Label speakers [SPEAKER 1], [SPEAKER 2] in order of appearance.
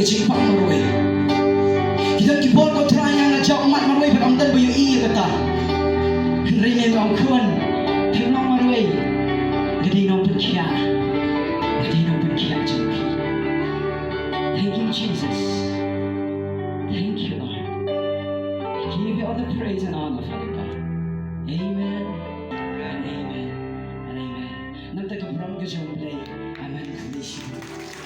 [SPEAKER 1] ke jing pak maroi kita kibor ko tranya na jauh mat maroi ber amdan boyo iya kata rene long kun long maroi gedi nong penkia jumpi. Thank you Jesus, thank you Lord. I give you all the praise and honor, Father God. Amen and amen and amen. Nang taga prom ka jump play. Amen.